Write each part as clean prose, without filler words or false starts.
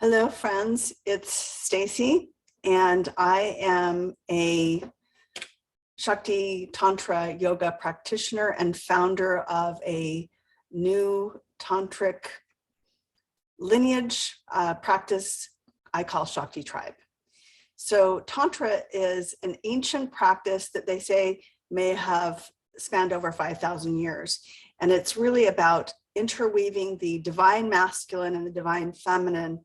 Hello, friends. It's Stacy, and I am a Shakti Tantra yoga practitioner and founder of a new tantric lineage practice I call Shakti Tribe. So Tantra is an ancient practice that they say may have spanned over 5,000 years. And it's really about interweaving the divine masculine and the divine feminine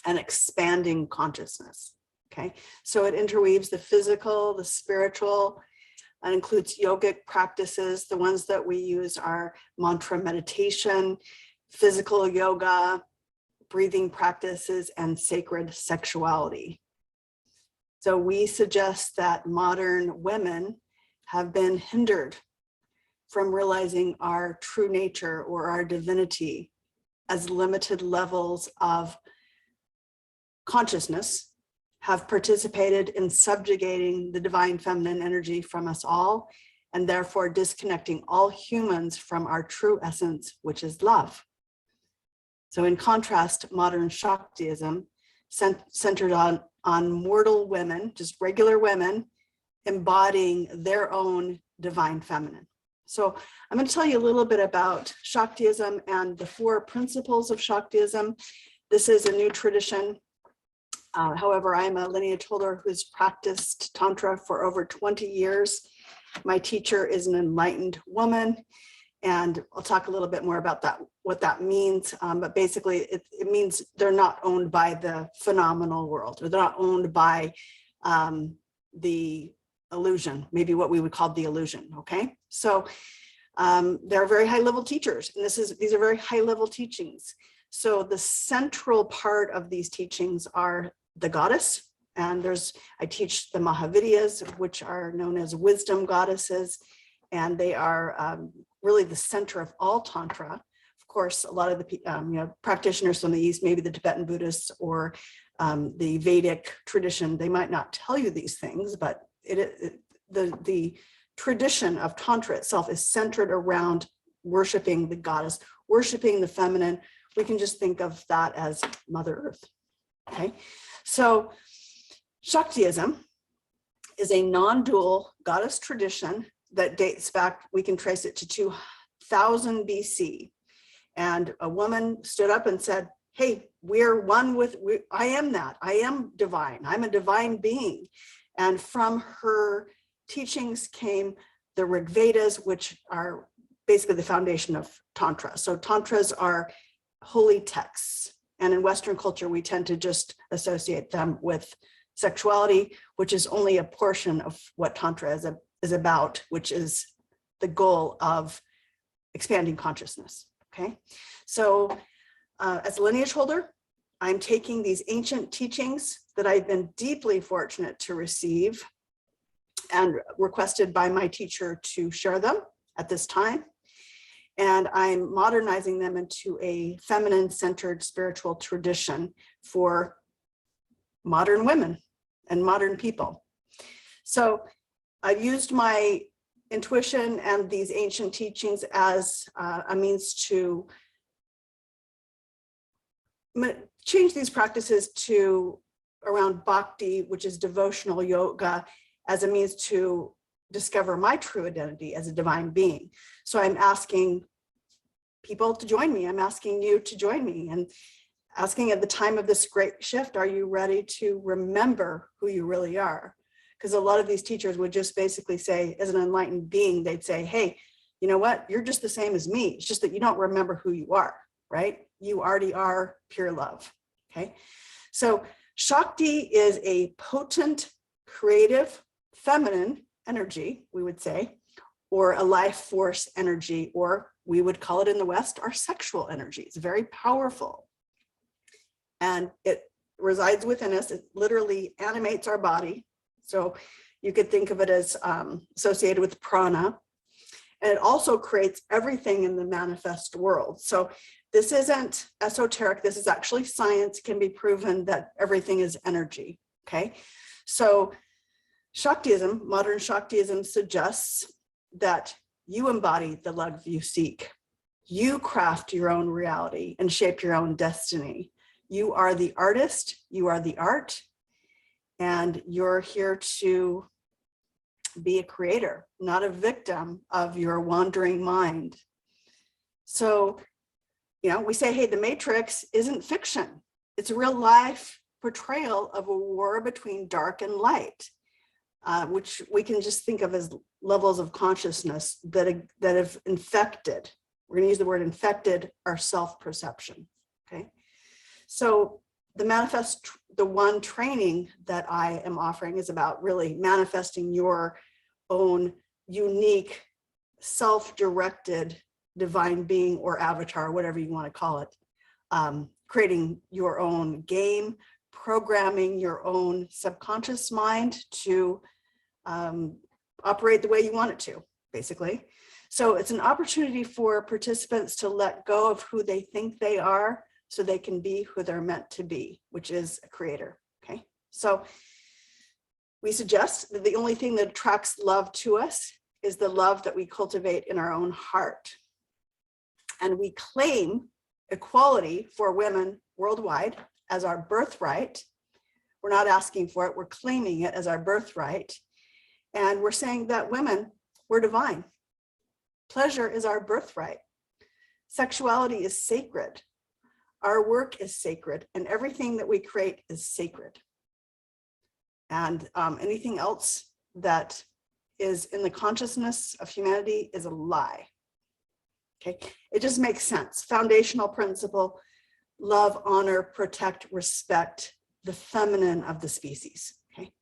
and expanding consciousness, okay? So it interweaves the physical, the spiritual, and includes yogic practices. The ones that we use are mantra meditation, physical yoga, breathing practices, and sacred sexuality. So we suggest that modern women have been hindered from realizing our true nature or our divinity as limited levels of consciousness, have participated in subjugating the divine feminine energy from us all, and therefore disconnecting all humans from our true essence, which is love. So in contrast, modern Shaktism, centered on mortal women, just regular women, embodying their own divine feminine. So I'm going to tell you a little bit about Shaktism and the 4 principles of Shaktism. This is a new tradition. However, I'm a lineage holder who's practiced Tantra for over 20 years. My teacher is an enlightened woman, and I'll talk a little bit more about that, what that means. But basically, it means they're not owned by the phenomenal world, or they're not owned by the illusion, maybe what we would call the illusion, okay? So they're very high-level teachers, and these are very high-level teachings. So the central part of these teachings are the goddess, and I teach the Mahavidyas, which are known as wisdom goddesses, and they are really the center of all Tantra. Of course, a lot of the practitioners from the East, maybe the Tibetan Buddhists or the Vedic tradition, they might not tell you these things, but the tradition of Tantra itself is centered around worshiping the goddess, worshiping the feminine. We can just think of that as Mother Earth, okay? So Shaktism is a non-dual goddess tradition that dates back, we can trace it to 2000 BC. And a woman stood up and said, hey, we're one with, I am that, I am divine, I'm a divine being. And from her teachings came the Rig Vedas, which are basically the foundation of Tantra. So Tantras are holy texts. And in Western culture, we tend to just associate them with sexuality, which is only a portion of what Tantra is about, which is the goal of expanding consciousness, okay? So as a lineage holder, I'm taking these ancient teachings that I've been deeply fortunate to receive and requested by my teacher to share them at this time. And I'm modernizing them into a feminine-centered spiritual tradition for modern women and modern people. So I've used my intuition and these ancient teachings as a means to change these practices to around bhakti, which is devotional yoga, as a means to discover my true identity as a divine being. So I'm asking people to join me. I'm asking you to join me, and asking at the time of this great shift, are you ready to remember who you really are? Because a lot of these teachers would just basically say, as an enlightened being, they'd say, hey, you know what? You're just the same as me. It's just that you don't remember who you are, right? You already are pure love, okay? So Shakti is a potent, creative, feminine energy, we would say, or a life force energy, or we would call it in the West, our sexual energy. It's very powerful. And it resides within us. It literally animates our body. So you could think of it as associated with prana. And it also creates everything in the manifest world. So this isn't esoteric. This is actually science. Can be proven that everything is energy, okay? So Shaktism, modern Shaktism, suggests that you embody the love you seek. You craft your own reality and shape your own destiny. You are the artist, you are the art, and you're here to be a creator, not a victim of your wandering mind. So, we say, hey, the Matrix isn't fiction. It's a real life portrayal of a war between dark and light, which we can just think of as levels of consciousness that have infected. We're going to use the word infected our self-perception. Okay. So the one training that I am offering is about really manifesting your own unique, self-directed divine being or avatar, whatever you want to call it, creating your own game, programming your own subconscious mind to operate the way you want it to, basically. So it's an opportunity for participants to let go of who they think they are so they can be who they're meant to be, which is a creator. Okay. So we suggest that the only thing that attracts love to us is the love that we cultivate in our own heart. And we claim equality for women worldwide as our birthright. We're not asking for it, we're claiming it as our birthright. And we're saying that women, we're divine. Pleasure is our birthright. Sexuality is sacred. Our work is sacred, and everything that we create is sacred. And anything else that is in the consciousness of humanity is a lie. Okay, it just makes sense. Foundational principle: love, honor, protect, respect the feminine of the species. Okay.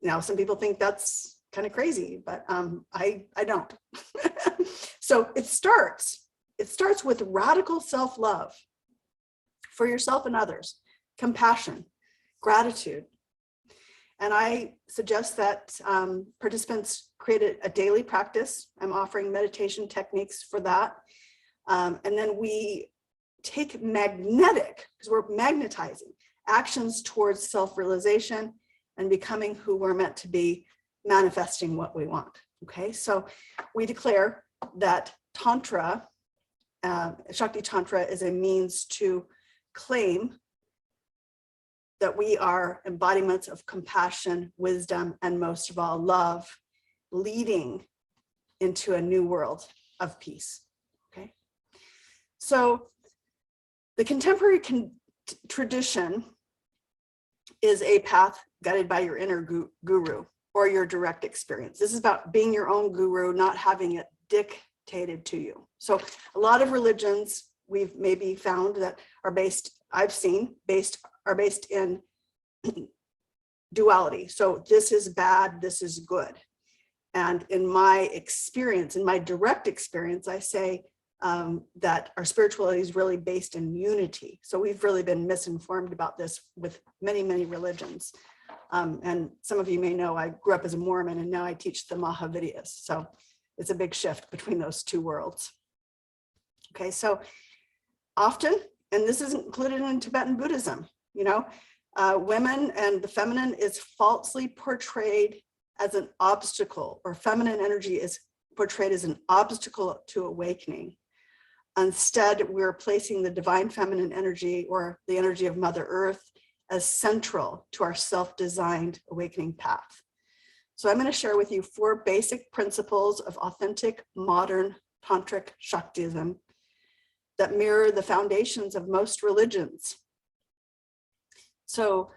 Now, some people think that's kind of crazy, but I don't. So it starts with radical self-love for yourself and others, compassion, gratitude. And I suggest that participants create a daily practice. I'm offering meditation techniques for that. And then we take magnetic, because we're magnetizing, actions towards self-realization and becoming who we're meant to be, manifesting what we want. Okay, so we declare that Tantra, Shakti Tantra, is a means to claim that we are embodiments of compassion, wisdom, and most of all, love, leading into a new world of peace. Okay, so the contemporary tradition is a path guided by your inner guru or your direct experience. This is about being your own guru, not having it dictated to you. So a lot of religions we've maybe found that are based, are based in duality. So this is bad, this is good. And in my experience, in my direct experience, I say that our spirituality is really based in unity. So we've really been misinformed about this with many, many religions. And some of you may know I grew up as a Mormon and now I teach the Mahavidyas. So it's a big shift between those two worlds. Okay, so often, and this is included in Tibetan Buddhism, women and the feminine is falsely portrayed as an obstacle, or feminine energy is portrayed as an obstacle to awakening. Instead, we're placing the divine feminine energy, or the energy of Mother Earth, as central to our self-designed awakening path. So I'm going to share with you 4 basic principles of authentic modern tantric Shaktism that mirror the foundations of most religions. So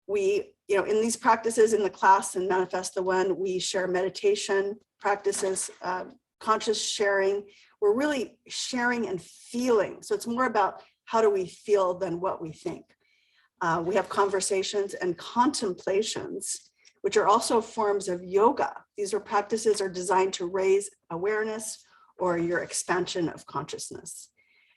we, in these practices in the class and Manifest the One, we share meditation practices, conscious sharing. We're really sharing and feeling. So it's more about how do we feel than what we think. We have conversations and contemplations, which are also forms of yoga. These are practices are designed to raise awareness or your expansion of consciousness.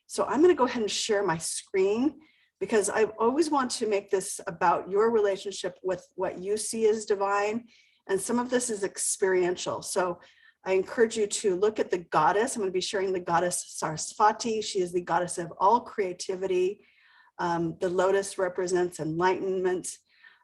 So I'm going to go ahead and share my screen because I always want to make this about your relationship with what you see as divine. And some of this is experiential. So I encourage you to look at the goddess. I'm going to be sharing the goddess Saraswati. She is the goddess of all creativity. The lotus represents enlightenment.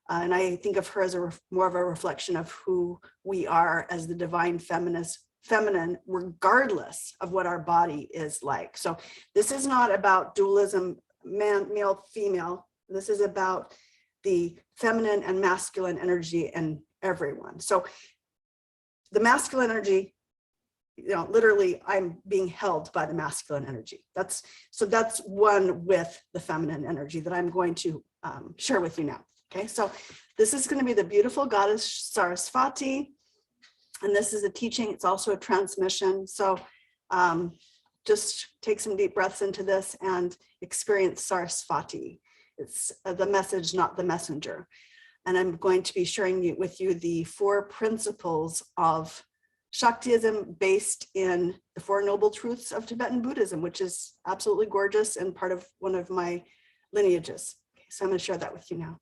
And I think of her as more of a reflection of who we are as the divine feminine, regardless of what our body is like. So this is not about dualism, man, male, female. This is about the feminine and masculine energy in everyone. So the masculine energy, you know, literally I'm being held by the masculine energy. That's one with the feminine energy that I'm going to share with you now. Okay, so this is going to be the beautiful goddess Saraswati, and this is a teaching. It's also a transmission. So just take some deep breaths into this and experience Saraswati. It's the message, not the messenger. And I'm going to be sharing with you the 4 principles of Shaktism based in the 4 noble truths of Tibetan Buddhism, which is absolutely gorgeous and part of one of my lineages. Okay, so I'm going to share that with you now.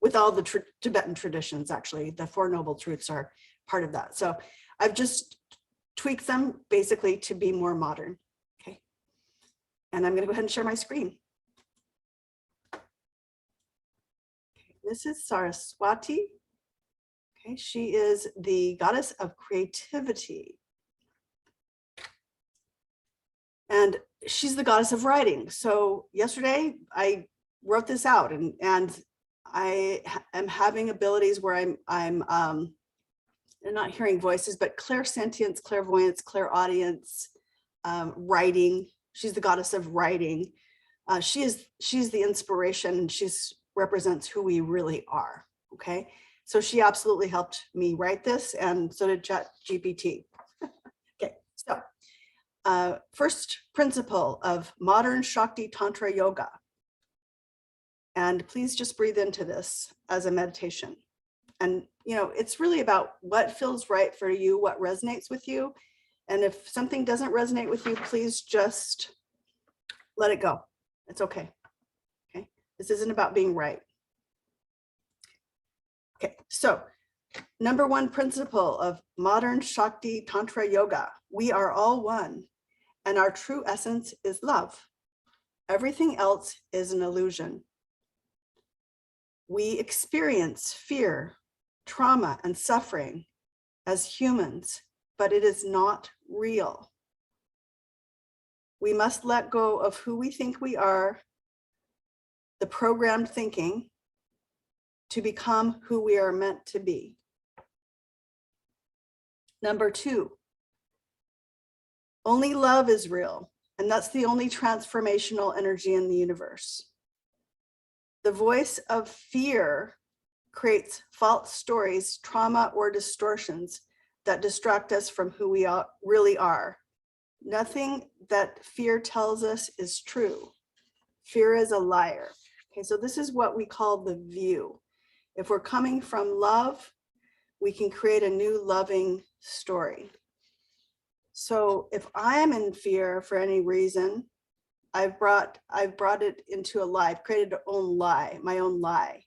With all the Tibetan traditions, actually, the 4 noble truths are part of that. So I've just tweaked them basically to be more modern. Okay, and I'm going to go ahead and share my screen. Okay, this is Saraswati. Okay, she is the goddess of creativity. And she's the goddess of writing. So yesterday I wrote this out, and I am having abilities where I'm not hearing voices, but clairsentience, clairvoyance, clairaudience, writing. She's the goddess of writing. She's the inspiration, and she's represents who we really are. Okay. So she absolutely helped me write this, and so did ChatGPT. Okay, so first principle of modern Shakti Tantra yoga. And please just breathe into this as a meditation. And, you know, it's really about what feels right for you, what resonates with you. And if something doesn't resonate with you, please just let it go. It's okay. Okay, this isn't about being right. Okay, so number 1 principle of modern Shakti Tantra yoga: we are all one, and our true essence is love. Everything else is an illusion. We experience fear, trauma, and suffering as humans, but it is not real. We must let go of who we think we are, the programmed thinking, to become who we are meant to be. Number 2, only love is real, and that's the only transformational energy in the universe. The voice of fear creates false stories, trauma, or distortions that distract us from who we really are. Nothing that fear tells us is true. Fear is a liar. Okay, so this is what we call the view. If we're coming from love, we can create a new loving story. So if I'm in fear for any reason, I've brought it into a lie. I've created my own lie.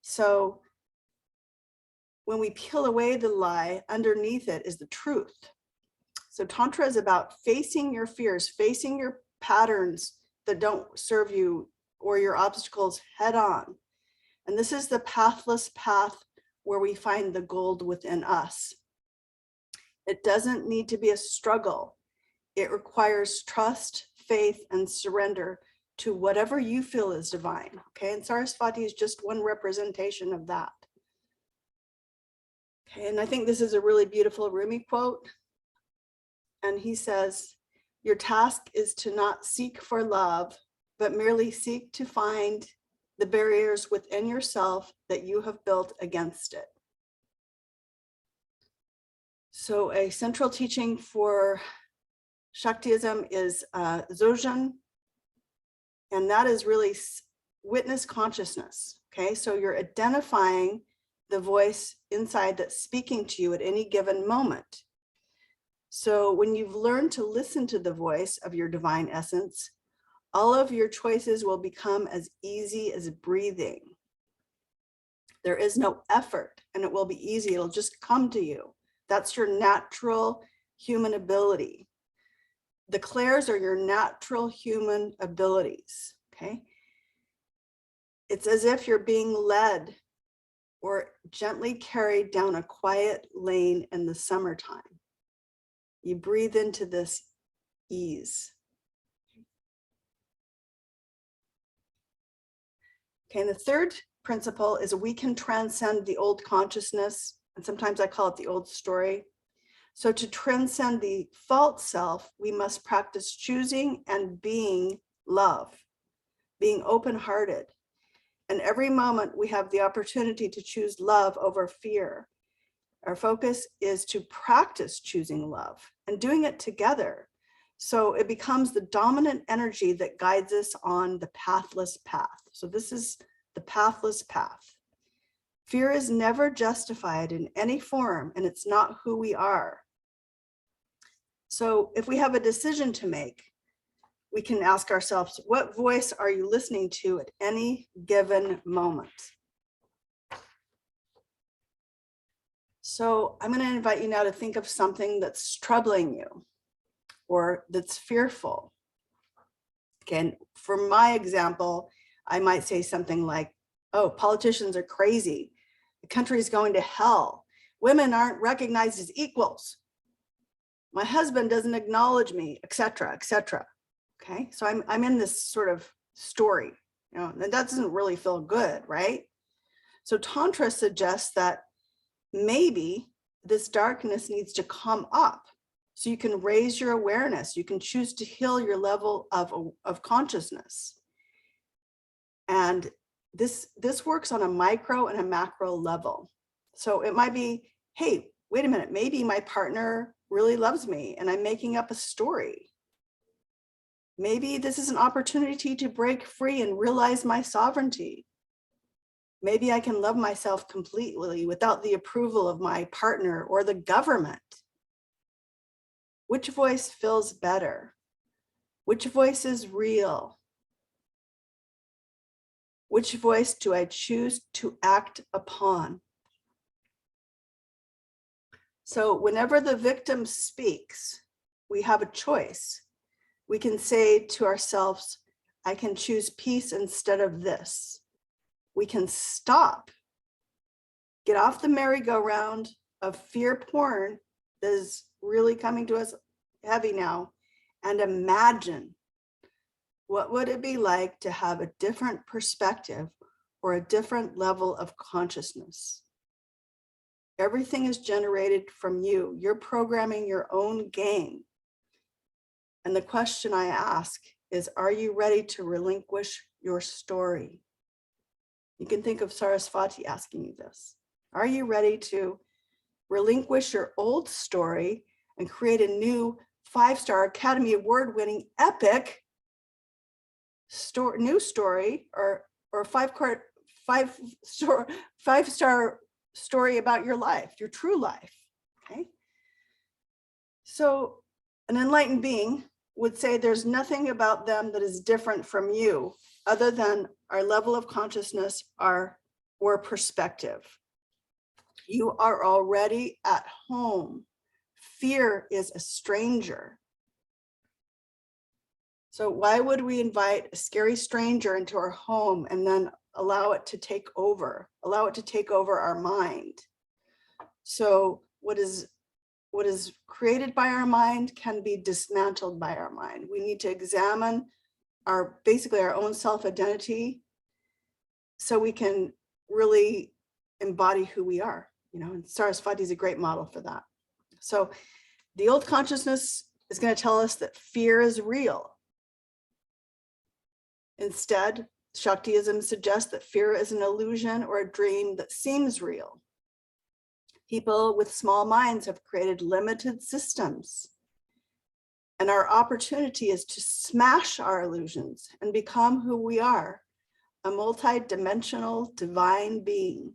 So when we peel away the lie, underneath it is the truth. So Tantra is about facing your fears, facing your patterns that don't serve you or your obstacles head on. And this is the pathless path where we find the gold within us. It doesn't need to be a struggle. It requires trust, faith, and surrender to whatever you feel is divine. Okay, and Saraswati is just one representation of that. Okay, and I think this is a really beautiful Rumi quote. And he says, your task is to not seek for love, but merely seek to find the barriers within yourself that you have built against it. So a central teaching for Shaktism is Dzogchen, and that is really witness consciousness. Okay, so you're identifying the voice inside that's speaking to you at any given moment. So when you've learned to listen to the voice of your divine essence, all of your choices will become as easy as breathing. There is no effort, and it will be easy. It'll just come to you. That's your natural human ability. The clairs are your natural human abilities, okay? It's as if you're being led or gently carried down a quiet lane in the summertime. You breathe into this ease. Okay, and the third principle is we can transcend the old consciousness, and sometimes I call it the old story. So to transcend the false self, we must practice choosing and being love, being open-hearted. And every moment we have the opportunity to choose love over fear. Our focus is to practice choosing love and doing it together. So it becomes the dominant energy that guides us on the pathless path. So this is the pathless path. Fear is never justified in any form, and it's not who we are. So if we have a decision to make, we can ask ourselves, what voice are you listening to at any given moment? So I'm going to invite you now to think of something that's troubling you or that's fearful. Okay, and for my example, I might say something like, oh, politicians are crazy. The country is going to hell. Women aren't recognized as equals. My husband doesn't acknowledge me, etc., etc. Okay, so I'm in this sort of story, and that doesn't really feel good, right? So Tantra suggests that maybe this darkness needs to come up so you can raise your awareness. You can choose to heal your level of consciousness. And this works on a micro and a macro level. So it might be, hey, wait a minute, maybe my partner really loves me and I'm making up a story. Maybe this is an opportunity to break free and realize my sovereignty. Maybe I can love myself completely without the approval of my partner or the government. Which voice feels better? Which voice is real? Which voice do I choose to act upon? So whenever the victim speaks, we have a choice. We can say to ourselves, I can choose peace instead of this. We can stop, get off the merry-go-round of fear porn that is really coming to us heavy now, and imagine what would it be like to have a different perspective or a different level of consciousness. Everything is generated from you. You're programming your own game. And the question I ask is, are you ready to relinquish your story? You can think of Saraswati asking you this. Are you ready to relinquish your old story and create a new 5-star Academy Award-winning epic new story or 5-star story about your life, your true life? Okay. So an enlightened being would say there's nothing about them that is different from you other than our level of consciousness or perspective. You are already at home. Fear is a stranger. So why would we invite a scary stranger into our home and then allow it to take over our mind? So what is created by our mind can be dismantled by our mind. We need to examine basically our own self-identity so we can really embody who we are, and Saraswati is a great model for that. So the old consciousness is going to tell us that fear is real. Instead, Shaktism suggests that fear is an illusion or a dream that seems real. People with small minds have created limited systems. And our opportunity is to smash our illusions and become who we are, a multi-dimensional divine being.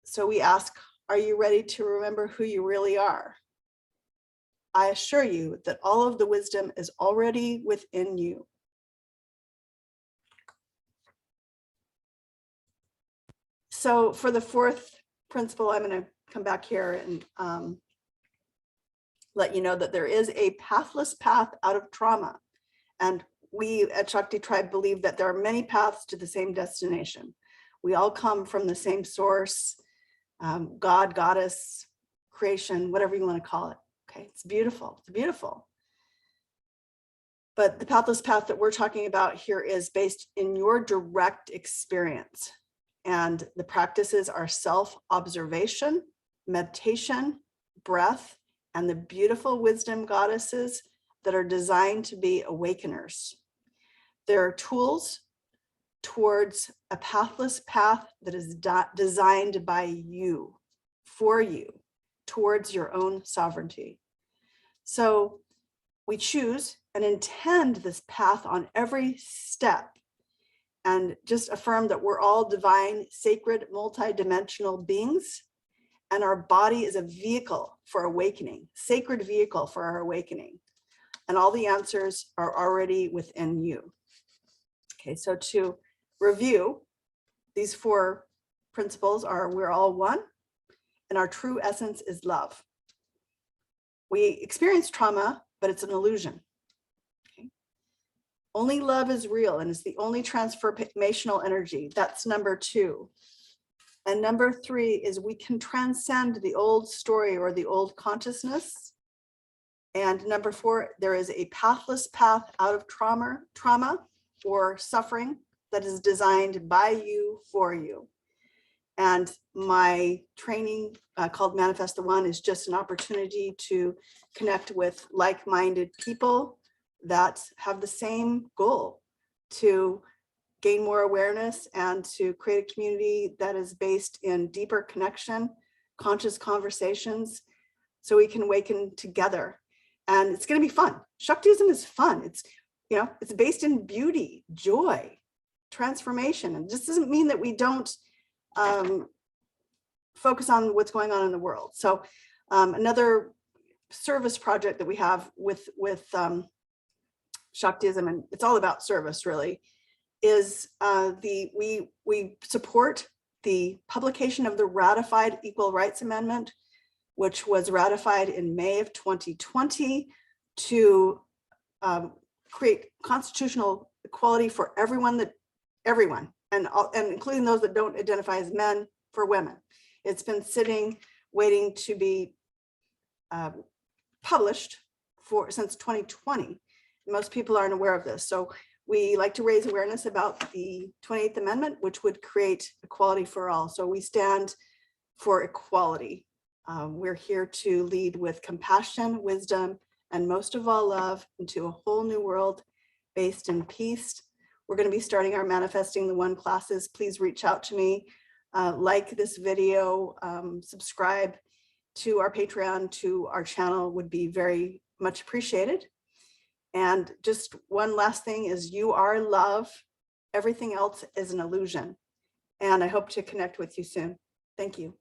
So we ask, are you ready to remember who you really are? I assure you that all of the wisdom is already within you. So for the fourth principle, I'm going to come back here and let you know that there is a pathless path out of trauma. And we at Shakti Tribe believe that there are many paths to the same destination. We all come from the same source, God, goddess, creation, whatever you want to call it. Okay, it's beautiful. It's beautiful. But the pathless path that we're talking about here is based in your direct experience. And the practices are self-observation, meditation, breath, and the beautiful wisdom goddesses that are designed to be awakeners. There are tools towards a pathless path that is designed by you, for you, towards your own sovereignty. So we choose and intend this path on every step, and just affirm that we're all divine, sacred, multidimensional beings, and our body is a vehicle for awakening, sacred vehicle for our awakening. And all the answers are already within you. Okay, so to review, these 4 principles are: we're all one, and our true essence is love. We experience trauma, but it's an illusion. Okay. Only love is real and is the only transformational energy. That's number 2. And number 3 is we can transcend the old story or the old consciousness. And number 4, there is a pathless path out of trauma or suffering that is designed by you, for you. And my training called Manifest the One is just an opportunity to connect with like-minded people that have the same goal, to gain more awareness and to create a community that is based in deeper connection, conscious conversations, so we can awaken together. And it's going to be fun. Shaktism is fun. It's, you know, it's based in beauty, joy, transformation. And this doesn't mean that we don't focus on what's going on in the world. So another service project that we have with Shaktism, and it's all about service really, is we support the publication of the ratified Equal Rights Amendment, which was ratified in May of 2020 to create constitutional equality for everyone, and including those that don't identify as men, for women. It's been sitting, waiting to be published since 2020. Most people aren't aware of this. So we like to raise awareness about the 28th Amendment, which would create equality for all. So we stand for equality. We're here to lead with compassion, wisdom, and most of all, love into a whole new world based in peace. We're going to be starting our Manifesting the One classes. Please reach out to me, like this video, subscribe to our Patreon, to our channel would be very much appreciated. And just one last thing is, you are love. Everything else is an illusion. And I hope to connect with you soon. Thank you.